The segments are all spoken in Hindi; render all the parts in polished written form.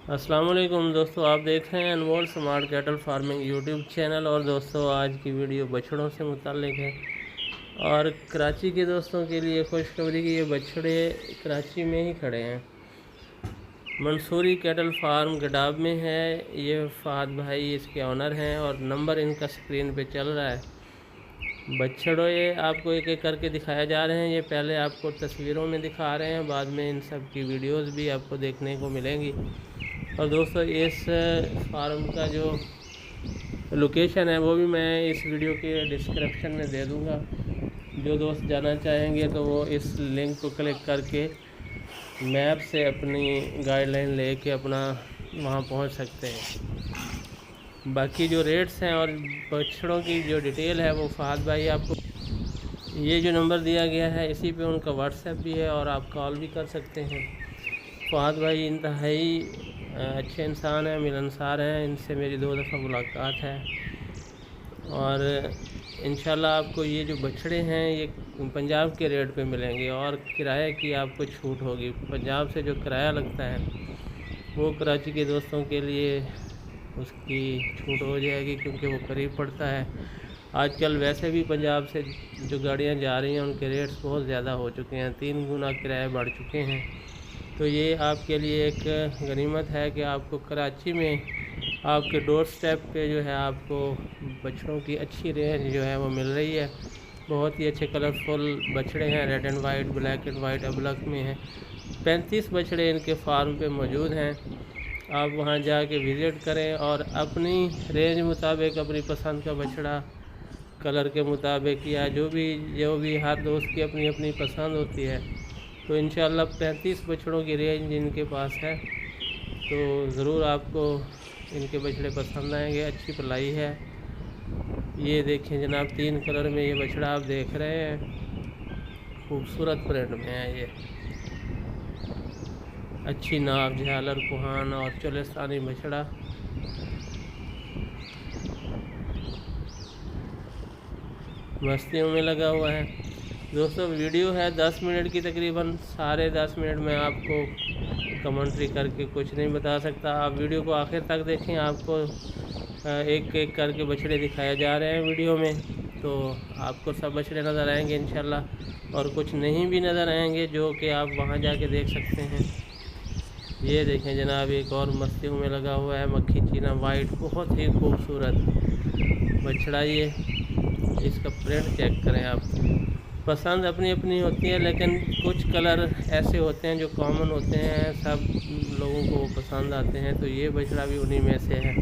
अस्सलाम वालेकुम दोस्तों, आप देख रहे हैं Anmol smart cattle farming YouTube channel. और दोस्तों, आज की वीडियो बछड़ों से मुताल्लिक है। और कराची के दोस्तों के लिए खुशखबरी कि ये बछड़े कराची में ही खड़े हैं। मंसूरी कैटल फार्म गडाब में है। ये फ़हद भाई इसके ऑनर हैं और नंबर इनका स्क्रीन पे चल रहा है। बछड़ों ये आपको एक एक करके दिखाए जा रहे हैं। ये पहले आपको तस्वीरों में दिखा रहे हैं, बाद में इन सब की वीडियोस भी आपको देखने को मिलेंगी। और दोस्तों, इस फार्म का जो लोकेशन है वो भी मैं इस वीडियो के डिस्क्रिप्शन में दे दूंगा। जो दोस्त जाना चाहेंगे तो वो इस लिंक को क्लिक करके मैप से अपनी गाइडलाइन लेके अपना वहाँ पहुँच सकते हैं। बाकी जो रेट्स हैं और बछड़ों की जो डिटेल है वो फ़हद भाई आपको, ये जो नंबर दिया गया है इसी पे उनका व्हाट्सएप भी है और आप कॉल भी कर सकते हैं। फ़हद भाई इंतहाई अच्छे इंसान हैं, मिलनसार हैं। इनसे मेरी 2 दफ़ा मुलाकात है और इंशाल्लाह आपको ये जो बछड़े हैं ये पंजाब के रेट पे मिलेंगे और किराए की आपको छूट होगी। पंजाब से जो किराया लगता है वो कराची के दोस्तों के लिए उसकी छूट हो जाएगी, क्योंकि वो करीब पड़ता है। आजकल वैसे भी पंजाब से जो गाड़ियाँ जा रही हैं उनके रेट्स बहुत ज़्यादा हो चुके हैं, 3 गुना किराए बढ़ चुके हैं। तो ये आपके लिए एक गनीमत है कि आपको कराची में आपके डोर स्टेप पे जो है आपको बछड़ों की अच्छी रेंज जो है वो मिल रही है। बहुत ही अच्छे कलरफुल बछड़े हैं, red and white, black and white अबलक में हैं। 35 बछड़े इनके फार्म पे मौजूद हैं। आप वहां जाके विज़िट करें और अपनी रेंज मुताबिक अपनी पसंद का बछड़ा कलर के मुताबिक या जो भी हर दोस्त की अपनी अपनी पसंद होती है, तो इंशाल्लाह 35 बछड़ों की रेंज इनके पास है। तो ज़रूर आपको इनके बछड़े पसंद आएंगे। अच्छी पलाई है। ये देखें जनाब, 3 कलर में ये बछड़ा आप देख रहे हैं, खूबसूरत प्रिंट में है। ये अच्छी नाप, झालर, कुहान और चोलिस्तानी बछड़ा। मस्तियों में लगा हुआ है। दोस्तों, वीडियो है 10 मिनट की, तकरीबन साढ़े 10 मिनट में आपको कमेंट्री करके कुछ नहीं बता सकता। आप वीडियो को आखिर तक देखें, आपको एक एक करके बछड़े दिखाए जा रहे हैं वीडियो में, तो आपको सब बछड़े नज़र आएंगे इंशाल्लाह। और कुछ नहीं भी नज़र आएंगे जो कि आप वहां जाके देख सकते हैं। ये देखें जनाब, एक और मस्तियों में लगा हुआ है, मक्खी चीना वाइट, बहुत ही खूबसूरत बछड़ा। ये इसका प्रिंट चेक करें आप। पसंद अपनी अपनी होती है, लेकिन कुछ कलर ऐसे होते हैं जो कॉमन होते हैं, सब लोगों को वो पसंद आते हैं। तो ये बछड़ा भी उन्हीं में से है।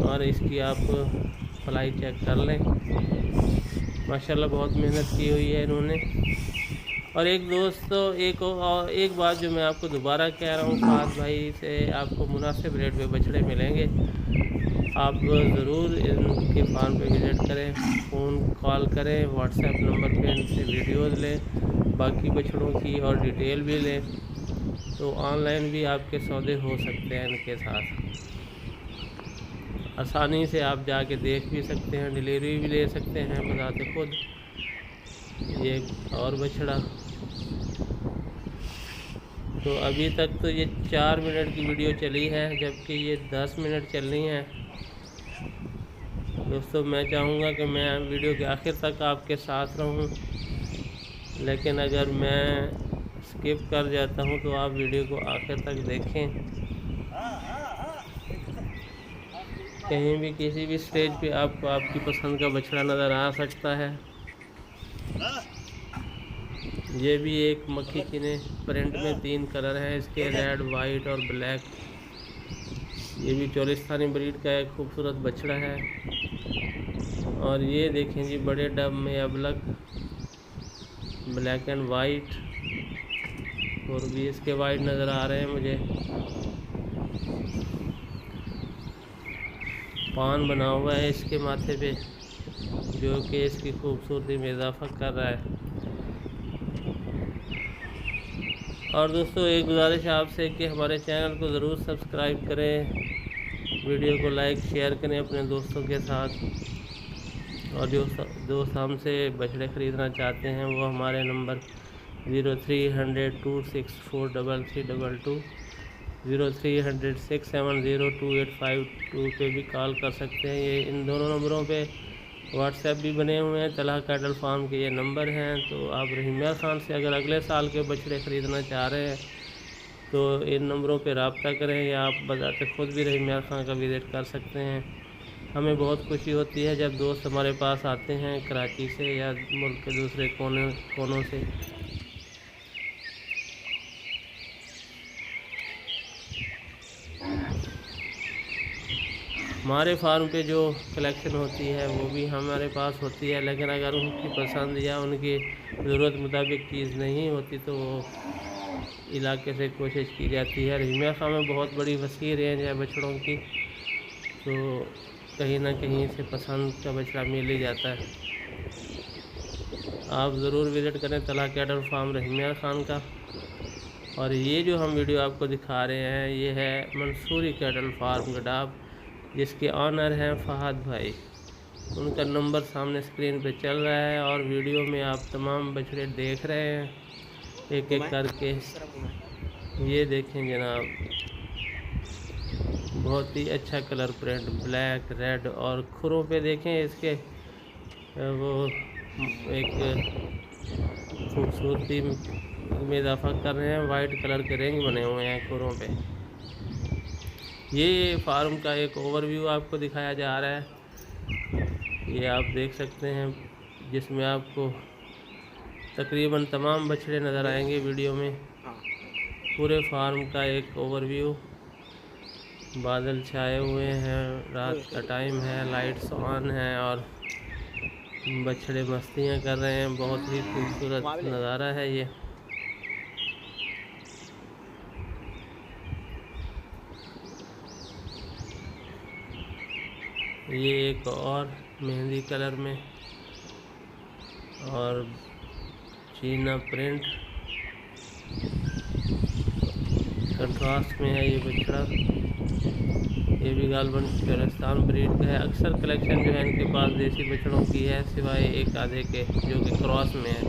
और इसकी आप पलाई चेक कर लें, माशाल्लाह बहुत मेहनत की हुई है इन्होंने। और एक बात जो मैं आपको दोबारा कह रहा हूँ, फ़हद भाई से आपको मुनासिब रेट पे बछड़े मिलेंगे। आप ज़रूर इनके फार्म पे विज़िट करें, फ़ोन कॉल करें, व्हाट्सएप नंबर पे इनसे वीडियोज़ लें, बाकी बछड़ों की और डिटेल भी लें। तो ऑनलाइन भी आपके सौदे हो सकते हैं इनके साथ। आसानी से आप जाके देख भी सकते हैं, डिलीवरी भी ले सकते हैं बज़ाते खुद। ये और बछड़ा, तो अभी तक तो ये 4 मिनट की वीडियो चली है, जबकि ये 10 मिनट चलनी है। दोस्तों, मैं चाहूँगा कि मैं वीडियो के आखिर तक आपके साथ रहूँ, लेकिन अगर मैं स्किप कर जाता हूँ तो आप वीडियो को आखिर तक देखें। कहीं भी किसी भी स्टेज पे आपको आपकी पसंद का बछड़ा नज़र आ सकता है। ये भी एक मक्खी चीने प्रिंट में 3 कलर हैं इसके, रेड, वाइट और ब्लैक। ये भी चोलिस्तानी ब्रीड का एक खूबसूरत बछड़ा है। और ये देखें जी, बड़े डब में अबलक, ब्लैक एंड वाइट, और भी इसके वाइट नज़र आ रहे हैं मुझे। पान बना हुआ है इसके माथे पे, जो कि इसकी खूबसूरती में इजाफा कर रहा है। और दोस्तों, एक गुजारिश आपसे कि हमारे चैनल को ज़रूर सब्सक्राइब करें, वीडियो को लाइक शेयर करें अपने दोस्तों के साथ। और जो दोस्त हमसे बछड़े ख़रीदना चाहते हैं वो हमारे नंबर 0300 264 3322 0300670282 पे भी कॉल कर सकते हैं। ये इन दोनों नंबरों पे व्हाट्सएप भी बने हुए हैं। तलहा कैटल फार्म के ये नंबर हैं। तो आप रहीम यार ख़ान से अगर अगले साल के बछड़े ख़रीदना चाह रहे हैं तो इन नंबरों पे रब्ता करें, या आप बजाते खुद भी रहीम यार ख़ान का विज़िट कर सकते हैं। हमें बहुत खुशी होती है जब दोस्त हमारे पास आते हैं कराची से या मुल्क के दूसरे कोनों से। हमारे फार्म पे जो कलेक्शन होती है वो भी हमारे पास होती है, लेकिन अगर उनकी पसंद या उनकी ज़रूरत मुताबिक चीज़ नहीं होती तो वो इलाके से कोशिश की जाती है। रहीम खां में बहुत बड़ी वसी रेंज है बछड़ों की, तो कहीं ना कहीं से पसंद का बछड़ा मिल ही जाता है। आप ज़रूर विज़िट करें तलहा कैटल फार्म रहीम खान का। और ये जो हम वीडियो आपको दिखा रहे हैं ये है मंसूरी कैटल फार्म गडाब, जिसके ऑनर हैं फ़हद भाई। उनका नंबर सामने स्क्रीन पे चल रहा है और वीडियो में आप तमाम बछड़े देख रहे हैं एक एक करके। ये देखें जनाब, बहुत ही अच्छा कलर प्रिंट, ब्लैक, रेड, और खुरों पे देखें इसके वो एक खूबसूरती में इजाफा कर रहे हैं। वाइट कलर के रिंग बने हुए हैं खुरों पे। ये फार्म का एक ओवरव्यू आपको दिखाया जा रहा है, ये आप देख सकते हैं, जिसमें आपको तकरीबन तमाम बछड़े नज़र आएंगे वीडियो में। पूरे फार्म का एक ओवरव्यू। बादल छाए हुए हैं, रात का टाइम है, लाइट्स ऑन है और बछड़े मस्तियाँ कर रहे हैं। बहुत ही खूबसूरत नज़ारा है ये। ये एक और मेहंदी कलर में और चीना प्रिंट कंट्रास्ट में है ये बछड़ा। ये भी गालबन चोलिस्तान ब्रीड का है। अक्सर कलेक्शन जो है इनके पास देसी बछड़ों की है, सिवाय एक आधे के जो कि क्रॉस में है,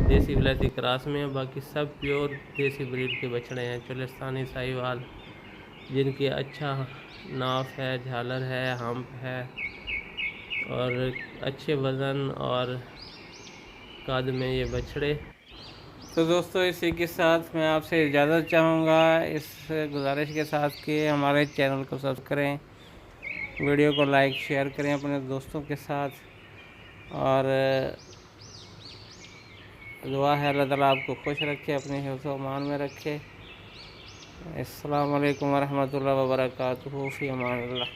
देसी विलायती क्रॉस में है। बाकी सब प्योर देसी ब्रीड के बछड़े हैं, चोलिस्तानी साहिवाल, जिनकी अच्छा नाफ है, झालर है, हम्प है और अच्छे वज़न और कद में ये बछड़े। तो दोस्तों इसी के साथ मैं आपसे इजाज़त चाहूँगा, इस गुजारिश के साथ कि हमारे चैनल को सब्सक्राइब करें, वीडियो को लाइक शेयर करें अपने दोस्तों के साथ, और दुआ है अल्लाह ताला आपको खुश रखे, अपने हिफ्ज़ व अमान में रखे। अस्सलामु अलैकुम वरहमतुल्लाहि व बरकातुहू, फ़ी अमानिल्लाह।